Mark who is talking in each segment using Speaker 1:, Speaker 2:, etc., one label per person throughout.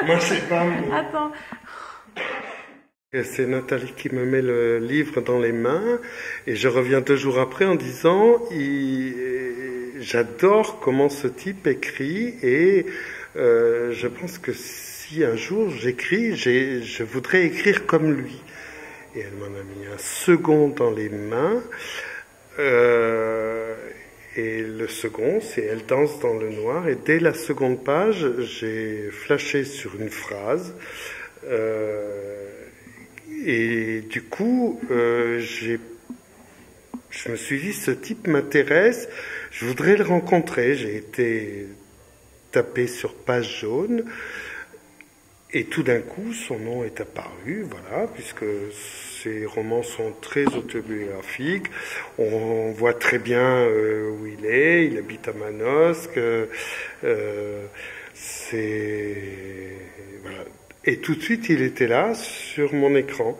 Speaker 1: moi c'est pas mon...
Speaker 2: Attends.
Speaker 1: C'est Nathalie qui me met le livre dans les mains et je reviens 2 jours après en disant j'adore comment ce type écrit et je pense que si un jour j'écris, je voudrais écrire comme lui. Et elle m'en a mis un second dans les mains. Et le second, c'est Elle danse dans le noir. Et dès la seconde page, j'ai flashé sur une phrase. Et du coup, je me suis dit, ce type m'intéresse, je voudrais le rencontrer. J'ai été tapé sur page jaune. Et tout d'un coup, son nom est apparu, voilà, puisque ses romans sont très autobiographiques. On voit très bien où il habite à Manosque. Voilà. Et tout de suite, il était là, sur mon écran.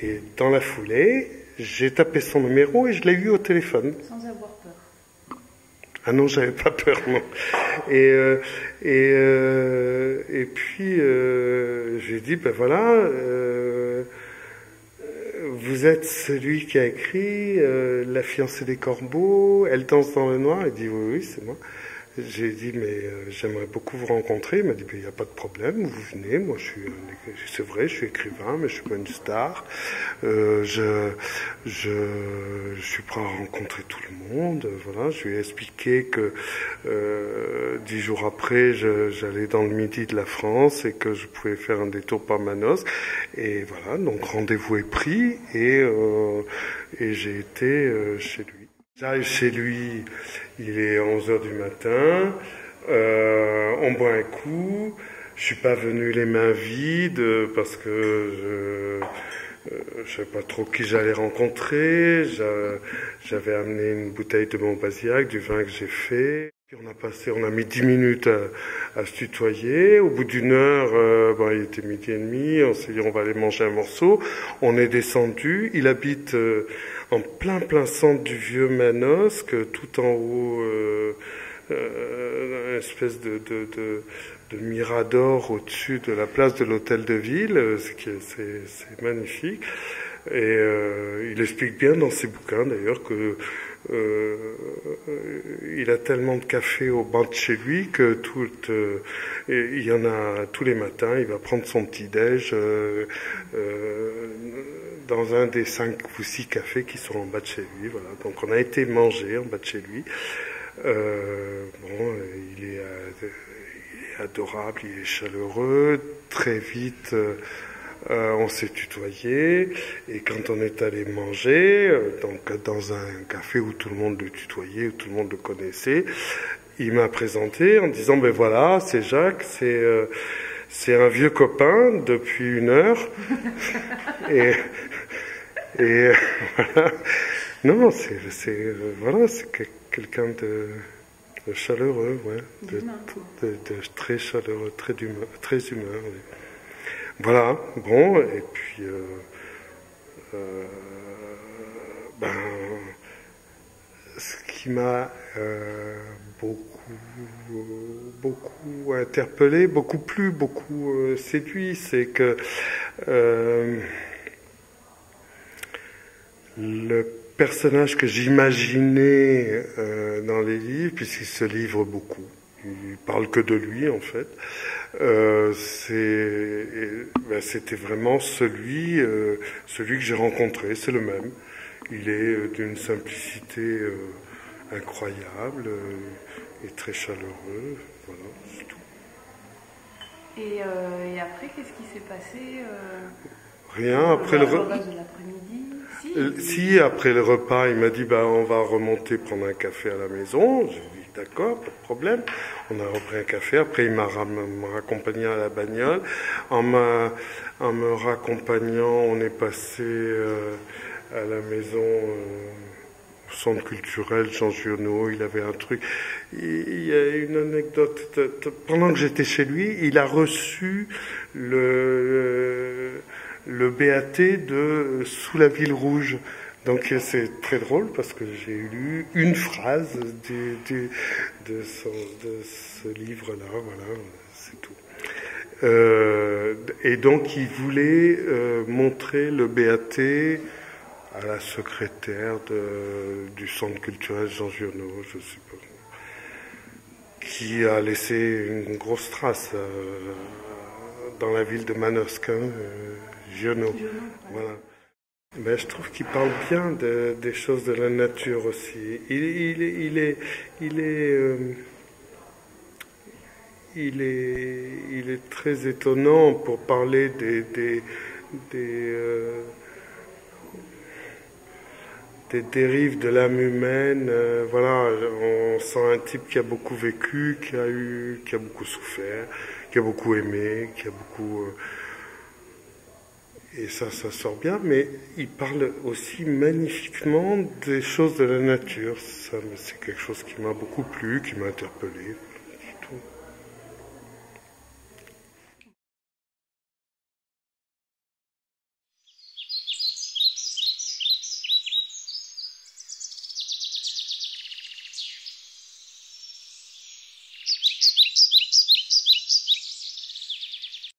Speaker 1: Et dans la foulée, j'ai tapé son numéro et je l'ai eu au téléphone.
Speaker 2: Sans avoir peur.
Speaker 1: Ah non, j'avais pas peur, non. Et puis, j'ai dit, ben voilà, vous êtes celui qui a écrit La fiancée des corbeaux, Elle danse dans le noir. Il dit, oui, oui, c'est moi. J'ai dit, mais j'aimerais beaucoup vous rencontrer. Il m'a dit, il n'y a pas de problème, vous venez. Moi, c'est vrai, je suis écrivain, mais je suis pas une star. Je suis prêt à rencontrer tout le monde. Voilà, je lui ai expliqué que 10 jours après, j'allais dans le midi de la France et que je pouvais faire un détour par Manosque. Et voilà, donc rendez-vous est pris et j'ai été chez lui. J'arrive chez lui, il est 11h du matin, on boit un coup, je suis pas venu les mains vides parce que je savais pas trop qui j'allais rencontrer, j'avais amené une bouteille de Montbazillac, du vin que j'ai fait. On a mis 10 minutes à se tutoyer. Au bout d'1 heure, il était 12h30. On s'est dit on va aller manger un morceau. On est descendu. Il habite en plein centre du vieux Manosque, tout en haut, une espèce de mirador au-dessus de la place de l'hôtel de ville. C'est magnifique. Et il explique bien dans ses bouquins d'ailleurs que il a tellement de café au banc de chez lui que il y en a tous les matins. Il va prendre son petit déj dans un des 5 ou 6 cafés qui sont en bas de chez lui. Voilà. Donc on a été manger en bas de chez lui. Il est adorable, il est chaleureux. Très vite. On s'est tutoyé et quand on est allé manger, donc dans un café où tout le monde le tutoyait, où tout le monde le connaissait, il m'a présenté en disant ben voilà, c'est Jacques, c'est un vieux copain depuis 1 heure et voilà. Non, c'est quelqu'un de chaleureux, ouais, de très chaleureux, très humain, ouais. Voilà, bon, et puis, ce qui m'a beaucoup interpellé, beaucoup plu, beaucoup séduit, c'est que le personnage que j'imaginais dans les livres, puisqu'il se livre beaucoup, il parle que de lui en fait, c'était vraiment celui que j'ai rencontré, c'est le même. Il est d'une simplicité incroyable et très chaleureux, voilà, c'est tout.
Speaker 2: Et après, qu'est-ce qui s'est passé
Speaker 1: Rien, après le
Speaker 2: reste de l'après-midi.
Speaker 1: Si, après le repas, il m'a dit on va remonter prendre un café à la maison. J'ai dit d'accord, pas de problème. On a repris un café. Après, il m'a raccompagné à la bagnole. En me raccompagnant, on est passé à la maison, au centre culturel Jean Giono. Il avait un truc. Il y a une anecdote. Pendant que j'étais chez lui, il a reçu le BAT de Sous la ville rouge. Donc c'est très drôle parce que j'ai lu une phrase de ce livre-là, voilà, c'est tout. Et donc il voulait montrer le BAT à la secrétaire du centre culturel Jean Giono, je sais pas, qui a laissé une grosse trace dans la ville de Manosque, Giono. Voilà. Ben, je trouve qu'il parle bien des choses de la nature aussi. Il est très étonnant pour parler des dérives de l'âme humaine. Voilà, on sent un type qui a beaucoup vécu, qui a beaucoup souffert, qui a beaucoup aimé, qui a beaucoup... et ça sort bien, mais il parle aussi magnifiquement des choses de la nature. Ça, c'est quelque chose qui m'a beaucoup plu, qui m'a interpellé.